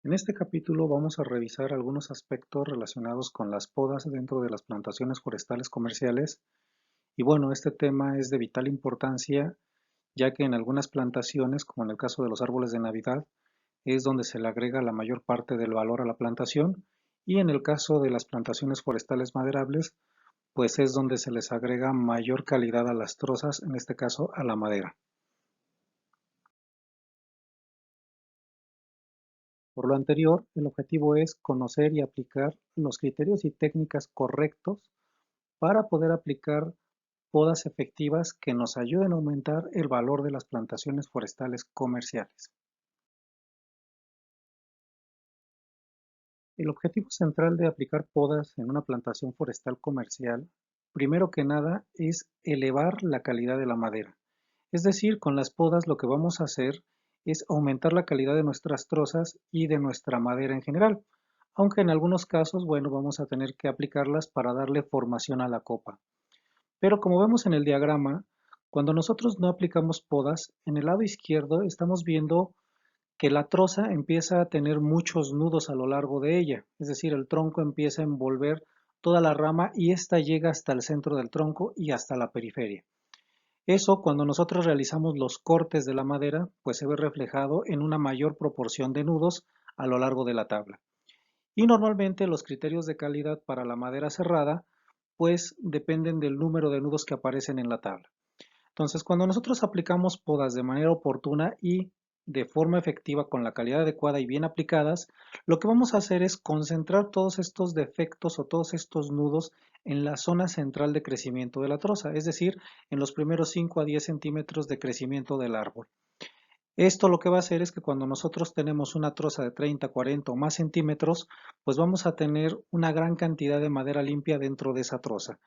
En este capítulo vamos a revisar algunos aspectos relacionados con las podas dentro de las plantaciones forestales comerciales. Y bueno, este tema es de vital importancia, ya que en algunas plantaciones, como en el caso de los árboles de Navidad, es donde se le agrega la mayor parte del valor a la plantación, y en el caso de las plantaciones forestales maderables, pues es donde se les agrega mayor calidad a las trozas, en este caso a la madera. Por lo anterior, el objetivo es conocer y aplicar los criterios y técnicas correctos para poder aplicar podas efectivas que nos ayuden a aumentar el valor de las plantaciones forestales comerciales. El objetivo central de aplicar podas en una plantación forestal comercial, primero que nada, es elevar la calidad de la madera. Es decir, con las podas lo que vamos a hacer es aumentar la calidad de nuestras trozas y de nuestra madera en general, aunque en algunos casos, bueno, vamos a tener que aplicarlas para darle formación a la copa. Pero como vemos en el diagrama, cuando nosotros no aplicamos podas, en el lado izquierdo estamos viendo que la troza empieza a tener muchos nudos a lo largo de ella, es decir, el tronco empieza a envolver toda la rama y esta llega hasta el centro del tronco y hasta la periferia. Eso, cuando nosotros realizamos los cortes de la madera, pues se ve reflejado en una mayor proporción de nudos a lo largo de la tabla. Y normalmente los criterios de calidad para la madera cerrada pues dependen del número de nudos que aparecen en la tabla. Entonces, cuando nosotros aplicamos podas de manera oportuna y de forma efectiva con la calidad adecuada y bien aplicadas, lo que vamos a hacer es concentrar todos estos defectos o todos estos nudos en la zona central de crecimiento de la troza, es decir, en los primeros 5 a 10 centímetros de crecimiento del árbol. Esto lo que va a hacer es que cuando nosotros tenemos una troza de 30, 40 o más centímetros, pues vamos a tener una gran cantidad de madera limpia dentro de esa troza.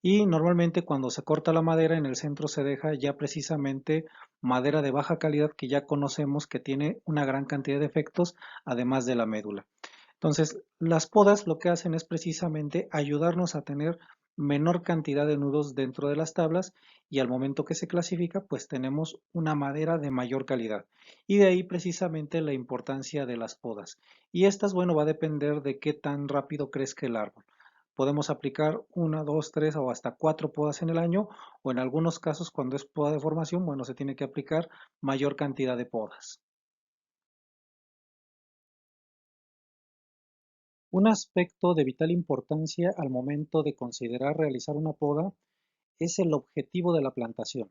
Y normalmente cuando se corta la madera en el centro se deja ya precisamente madera de baja calidad que ya conocemos que tiene una gran cantidad de efectos además de la médula. Entonces, las podas lo que hacen es precisamente ayudarnos a tener menor cantidad de nudos dentro de las tablas y al momento que se clasifica, pues tenemos una madera de mayor calidad. Y de ahí precisamente la importancia de las podas. Y estas, bueno, va a depender de qué tan rápido crezca el árbol. Podemos aplicar una, dos, tres o hasta cuatro podas en el año, o en algunos casos, cuando es poda de formación, bueno, se tiene que aplicar mayor cantidad de podas. Un aspecto de vital importancia al momento de considerar realizar una poda es el objetivo de la plantación,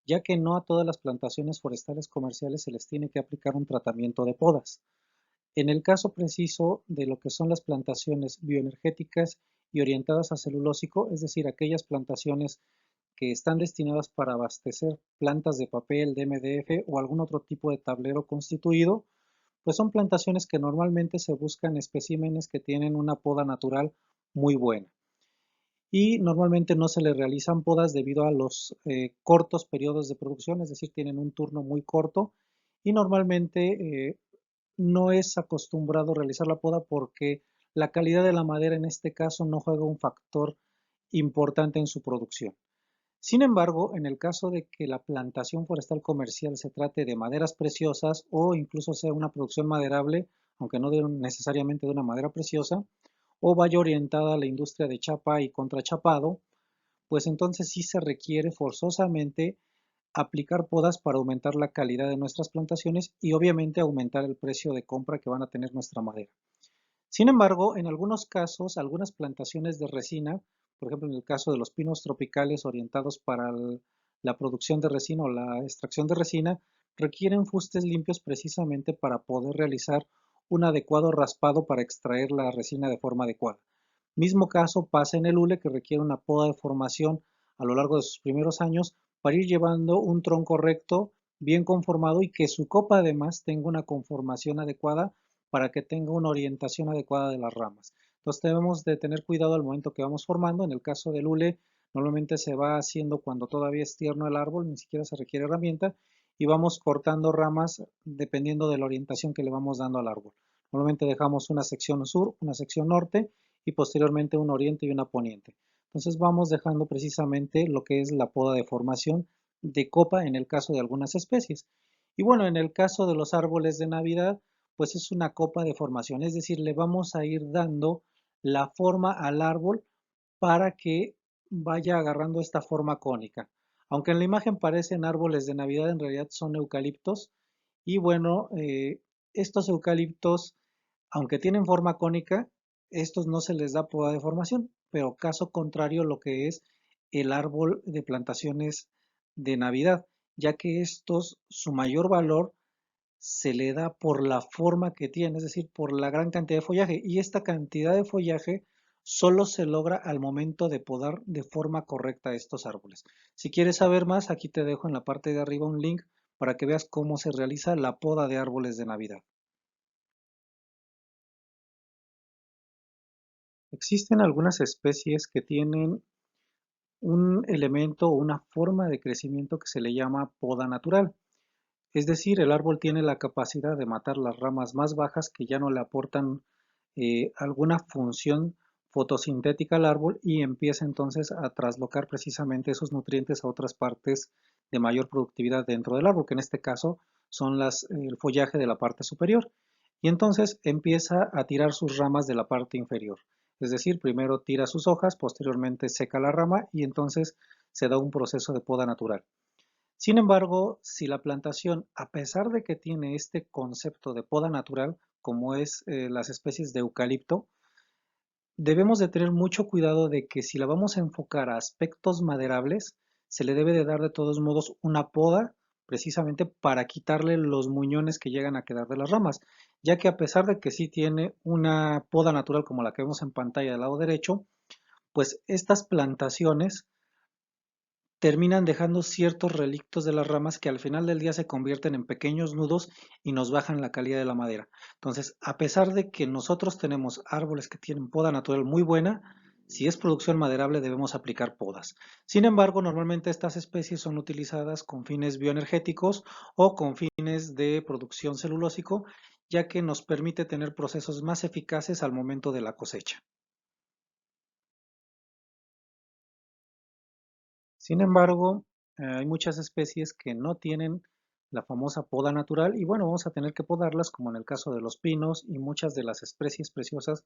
ya que no a todas las plantaciones forestales comerciales se les tiene que aplicar un tratamiento de podas. En el caso preciso de lo que son las plantaciones bioenergéticas y orientadas a celulósico, es decir, aquellas plantaciones que están destinadas para abastecer plantas de papel, de MDF o algún otro tipo de tablero constituido, pues son plantaciones que normalmente se buscan especímenes que tienen una poda natural muy buena. Y normalmente no se le realizan podas debido a los cortos periodos de producción, es decir, tienen un turno muy corto y normalmente no es acostumbrado realizar la poda porque la calidad de la madera en este caso no juega un factor importante en su producción. Sin embargo, en el caso de que la plantación forestal comercial se trate de maderas preciosas o incluso sea una producción maderable, aunque no necesariamente de una madera preciosa, o vaya orientada a la industria de chapa y contrachapado, pues entonces sí se requiere forzosamente aplicar podas para aumentar la calidad de nuestras plantaciones y obviamente aumentar el precio de compra que van a tener nuestra madera. Sin embargo, en algunos casos, algunas plantaciones de resina, por ejemplo en el caso de los pinos tropicales orientados para la producción de resina o la extracción de resina, requieren fustes limpios precisamente para poder realizar un adecuado raspado para extraer la resina de forma adecuada. Mismo caso pasa en el hule, que requiere una poda de formación a lo largo de sus primeros años para ir llevando un tronco recto, bien conformado y que su copa además tenga una conformación adecuada para que tenga una orientación adecuada de las ramas. Entonces debemos de tener cuidado al momento que vamos formando. En el caso del hule, normalmente se va haciendo cuando todavía es tierno el árbol, ni siquiera se requiere herramienta, y vamos cortando ramas dependiendo de la orientación que le vamos dando al árbol. Normalmente dejamos una sección sur, una sección norte y posteriormente un oriente y una poniente. Entonces vamos dejando precisamente lo que es la poda de formación de copa en el caso de algunas especies. Y bueno, en el caso de los árboles de Navidad, pues es una copa de formación, es decir, le vamos a ir dando la forma al árbol para que vaya agarrando esta forma cónica. Aunque en la imagen parecen árboles de Navidad, en realidad son eucaliptos. Y bueno, estos eucaliptos, aunque tienen forma cónica, estos no se les da poda de formación, pero caso contrario lo que es el árbol de plantaciones de Navidad, ya que estos, su mayor valor se le da por la forma que tiene, es decir, por la gran cantidad de follaje. Y esta cantidad de follaje solo se logra al momento de podar de forma correcta estos árboles. Si quieres saber más, aquí te dejo en la parte de arriba un link para que veas cómo se realiza la poda de árboles de Navidad. Existen algunas especies que tienen un elemento o una forma de crecimiento que se le llama poda natural. Es decir, el árbol tiene la capacidad de matar las ramas más bajas que ya no le aportan alguna función fotosintética al árbol y empieza entonces a traslocar precisamente esos nutrientes a otras partes de mayor productividad dentro del árbol, que en este caso son el follaje de la parte superior. Y entonces empieza a tirar sus ramas de la parte inferior. Es decir, primero tira sus hojas, posteriormente seca la rama y entonces se da un proceso de poda natural. Sin embargo, si la plantación, a pesar de que tiene este concepto de poda natural, como es las especies de eucalipto, debemos de tener mucho cuidado de que si la vamos a enfocar a aspectos maderables, se le debe de dar de todos modos una poda precisamente para quitarle los muñones que llegan a quedar de las ramas, ya que a pesar de que sí tiene una poda natural como la que vemos en pantalla del lado derecho, pues estas plantaciones terminan dejando ciertos relictos de las ramas que al final del día se convierten en pequeños nudos y nos bajan la calidad de la madera. Entonces, a pesar de que nosotros tenemos árboles que tienen poda natural muy buena, si es producción maderable debemos aplicar podas. Sin embargo, normalmente estas especies son utilizadas con fines bioenergéticos o con fines de producción celulósico, ya que nos permite tener procesos más eficaces al momento de la cosecha. Sin embargo, hay muchas especies que no tienen la famosa poda natural y bueno, vamos a tener que podarlas como en el caso de los pinos y muchas de las especies preciosas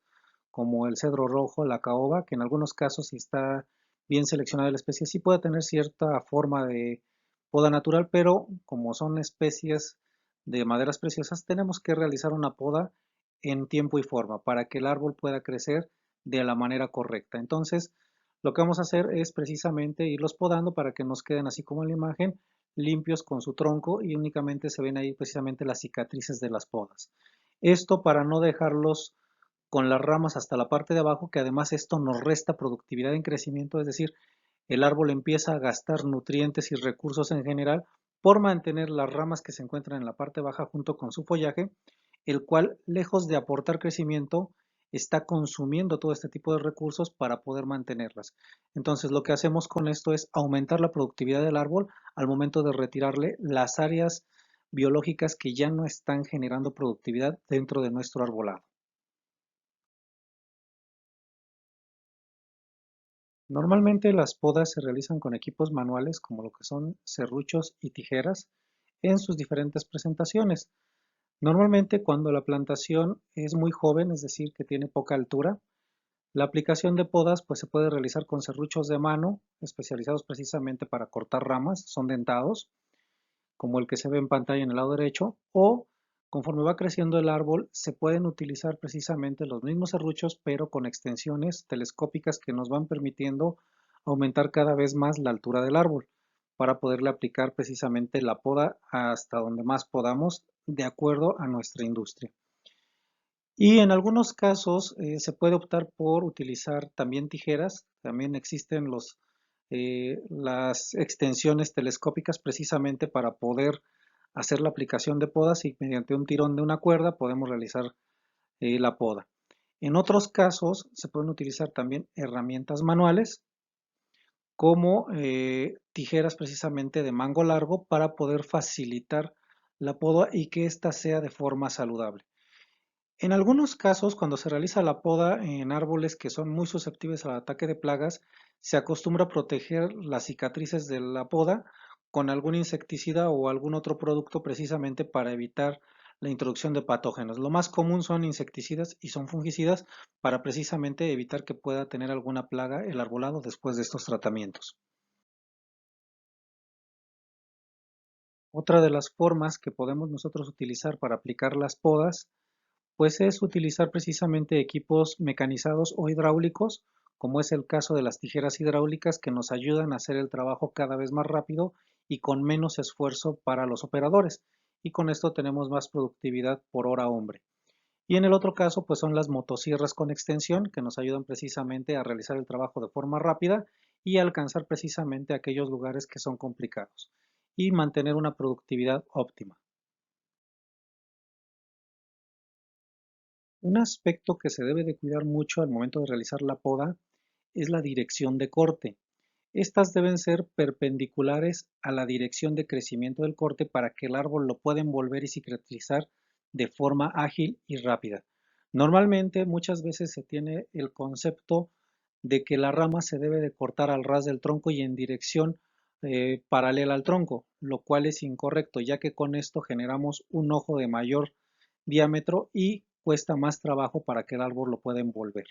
como el cedro rojo, la caoba, que en algunos casos si está bien seleccionada la especie sí puede tener cierta forma de poda natural, pero como son especies de maderas preciosas tenemos que realizar una poda en tiempo y forma para que el árbol pueda crecer de la manera correcta. Entonces, lo que vamos a hacer es precisamente irlos podando para que nos queden así como en la imagen, limpios con su tronco y únicamente se ven ahí precisamente las cicatrices de las podas. Esto para no dejarlos con las ramas hasta la parte de abajo, que además esto nos resta productividad en crecimiento, es decir, el árbol empieza a gastar nutrientes y recursos en general por mantener las ramas que se encuentran en la parte baja junto con su follaje, el cual, lejos de aportar crecimiento, está consumiendo todo este tipo de recursos para poder mantenerlas. Entonces, lo que hacemos con esto es aumentar la productividad del árbol al momento de retirarle las áreas biológicas que ya no están generando productividad dentro de nuestro arbolado. Normalmente las podas se realizan con equipos manuales como lo que son serruchos y tijeras en sus diferentes presentaciones. Normalmente cuando la plantación es muy joven, es decir, que tiene poca altura, la aplicación de podas pues se puede realizar con serruchos de mano especializados precisamente para cortar ramas, son dentados, como el que se ve en pantalla en el lado derecho, o conforme va creciendo el árbol se pueden utilizar precisamente los mismos serruchos pero con extensiones telescópicas que nos van permitiendo aumentar cada vez más la altura del árbol para poderle aplicar precisamente la poda hasta donde más podamos de acuerdo a nuestra industria. Y en algunos casos se puede optar por utilizar también tijeras, también existen las extensiones telescópicas precisamente para poder hacer la aplicación de podas y mediante un tirón de una cuerda podemos realizar la poda. En otros casos se pueden utilizar también herramientas manuales como tijeras precisamente de mango largo para poder facilitar la poda y que ésta sea de forma saludable. En algunos casos, cuando se realiza la poda en árboles que son muy susceptibles al ataque de plagas, se acostumbra a proteger las cicatrices de la poda con algún insecticida o algún otro producto precisamente para evitar la introducción de patógenos. Lo más común son insecticidas y son fungicidas para precisamente evitar que pueda tener alguna plaga el arbolado después de estos tratamientos. Otra de las formas que podemos nosotros utilizar para aplicar las podas, pues es utilizar precisamente equipos mecanizados o hidráulicos, como es el caso de las tijeras hidráulicas que nos ayudan a hacer el trabajo cada vez más rápido y con menos esfuerzo para los operadores. Y con esto tenemos más productividad por hora hombre. Y en el otro caso, pues son las motosierras con extensión que nos ayudan precisamente a realizar el trabajo de forma rápida y alcanzar precisamente aquellos lugares que son complicados y mantener una productividad óptima. Un aspecto que se debe de cuidar mucho al momento de realizar la poda es la dirección de corte. Estas deben ser perpendiculares a la dirección de crecimiento del corte para que el árbol lo pueda envolver y cicatrizar de forma ágil y rápida. Normalmente muchas veces se tiene el concepto de que la rama se debe de cortar al ras del tronco y en dirección paralela al tronco, lo cual es incorrecto, ya que con esto generamos un ojo de mayor diámetro y cuesta más trabajo para que el árbol lo pueda envolver.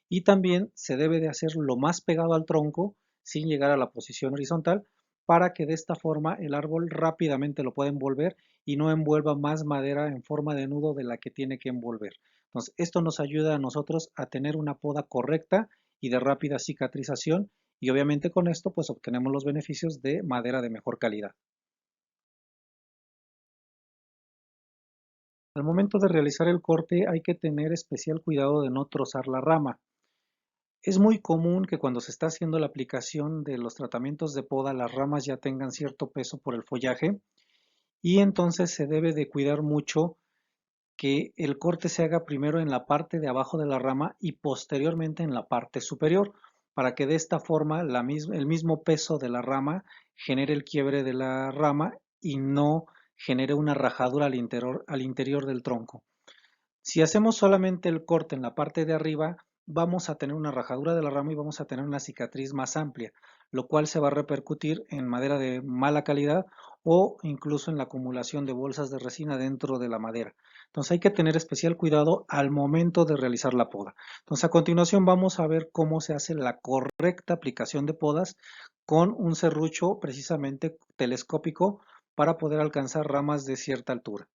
Y también se debe de hacer lo más pegado al tronco sin llegar a la posición horizontal para que de esta forma el árbol rápidamente lo pueda envolver y no envuelva más madera en forma de nudo de la que tiene que envolver. Entonces, esto nos ayuda a nosotros a tener una poda correcta y de rápida cicatrización y obviamente con esto pues obtenemos los beneficios de madera de mejor calidad. Al momento de realizar el corte hay que tener especial cuidado de no trozar la rama. Es muy común que cuando se está haciendo la aplicación de los tratamientos de poda las ramas ya tengan cierto peso por el follaje y entonces se debe de cuidar mucho que el corte se haga primero en la parte de abajo de la rama y posteriormente en la parte superior para que de esta forma el mismo peso de la rama genere el quiebre de la rama y no genere una rajadura al interior del tronco. Si hacemos solamente el corte en la parte de arriba, vamos a tener una rajadura de la rama y vamos a tener una cicatriz más amplia, lo cual se va a repercutir en madera de mala calidad o incluso en la acumulación de bolsas de resina dentro de la madera. Entonces hay que tener especial cuidado al momento de realizar la poda. Entonces a continuación vamos a ver cómo se hace la correcta aplicación de podas con un serrucho precisamente telescópico para poder alcanzar ramas de cierta altura.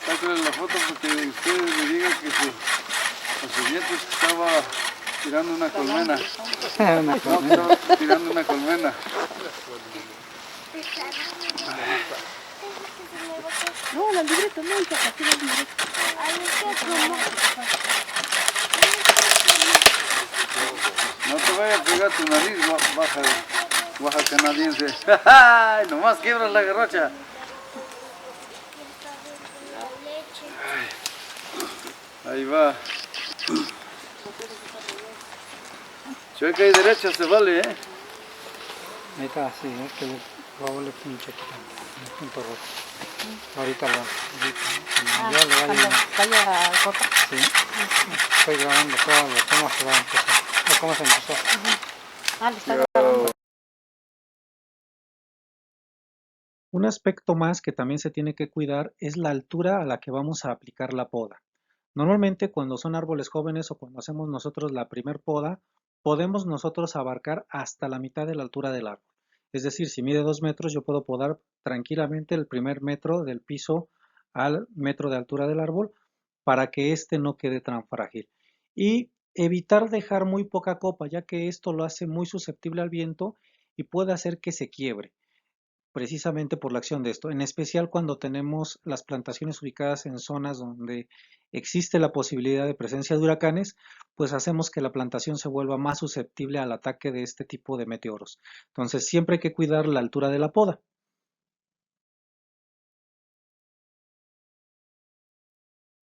Sáquenle la foto porque ustedes le digan que sus nietos estaba tirando una colmena. No, estaba tirando una colmena. No, la libreta no, hija, aquí la libreta. No te vaya a pegar tu nariz, baja canadiense. ¡Ay! Nomás quiebras la garrocha. Ahí va. Chueca y derecha se vale, ¿eh? Ahí está, sí, es que el robo le pinche quitando, el punto rojo. Ahorita ya le Vaya a cortar. sí, estoy grabando todo lo cómo se va a empezar, o cómo se empezó. Le está grabando. Un aspecto más que también se tiene que cuidar es la altura a la que vamos a aplicar la poda. Normalmente cuando son árboles jóvenes o cuando hacemos nosotros la primer poda, podemos nosotros abarcar hasta la mitad de la altura del árbol. Es decir, si mide 2 metros, yo puedo podar tranquilamente el primer metro del piso al metro de altura del árbol para que éste no quede tan frágil. Y evitar dejar muy poca copa, ya que esto lo hace muy susceptible al viento y puede hacer que se quiebre precisamente por la acción de esto, en especial cuando tenemos las plantaciones ubicadas en zonas donde existe la posibilidad de presencia de huracanes, pues hacemos que la plantación se vuelva más susceptible al ataque de este tipo de meteoros. Entonces siempre hay que cuidar la altura de la poda.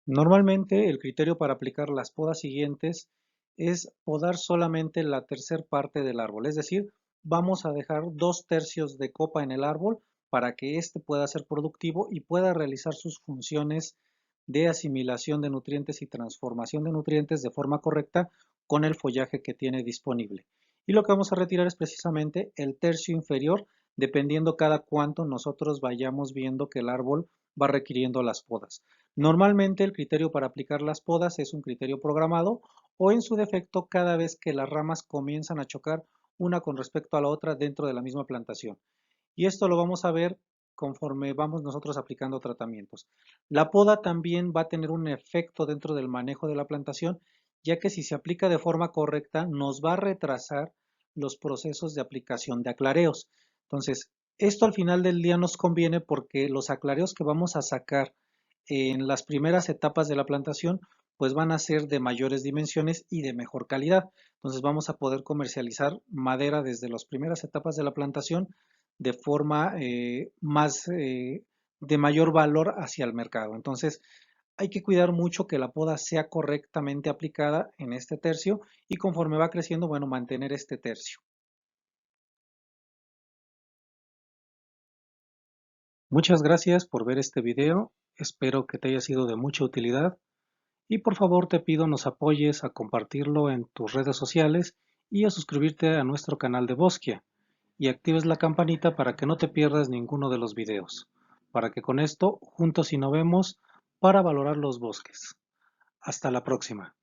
Normalmente el criterio para aplicar las podas siguientes es podar solamente la tercera parte del árbol, es decir, vamos a dejar 2/3 de copa en el árbol para que éste pueda ser productivo y pueda realizar sus funciones de asimilación de nutrientes y transformación de nutrientes de forma correcta con el follaje que tiene disponible. Y lo que vamos a retirar es precisamente el tercio inferior, dependiendo cada cuánto nosotros vayamos viendo que el árbol va requiriendo las podas. Normalmente el criterio para aplicar las podas es un criterio programado o en su defecto cada vez que las ramas comienzan a chocar una con respecto a la otra dentro de la misma plantación. Y esto lo vamos a ver conforme vamos nosotros aplicando tratamientos. La poda también va a tener un efecto dentro del manejo de la plantación, ya que si se aplica de forma correcta nos va a retrasar los procesos de aplicación de aclareos. Entonces, esto al final del día nos conviene porque los aclareos que vamos a sacar en las primeras etapas de la plantación pues van a ser de mayores dimensiones y de mejor calidad. Entonces vamos a poder comercializar madera desde las primeras etapas de la plantación de forma de mayor valor hacia el mercado. Entonces hay que cuidar mucho que la poda sea correctamente aplicada en este tercio y conforme va creciendo, bueno, mantener este tercio. Muchas gracias por ver este video, espero que te haya sido de mucha utilidad y por favor te pido nos apoyes a compartirlo en tus redes sociales y a suscribirte a nuestro canal de Bosquia y actives la campanita para que no te pierdas ninguno de los videos, para que con esto juntos innovemos para valorar los bosques. Hasta la próxima.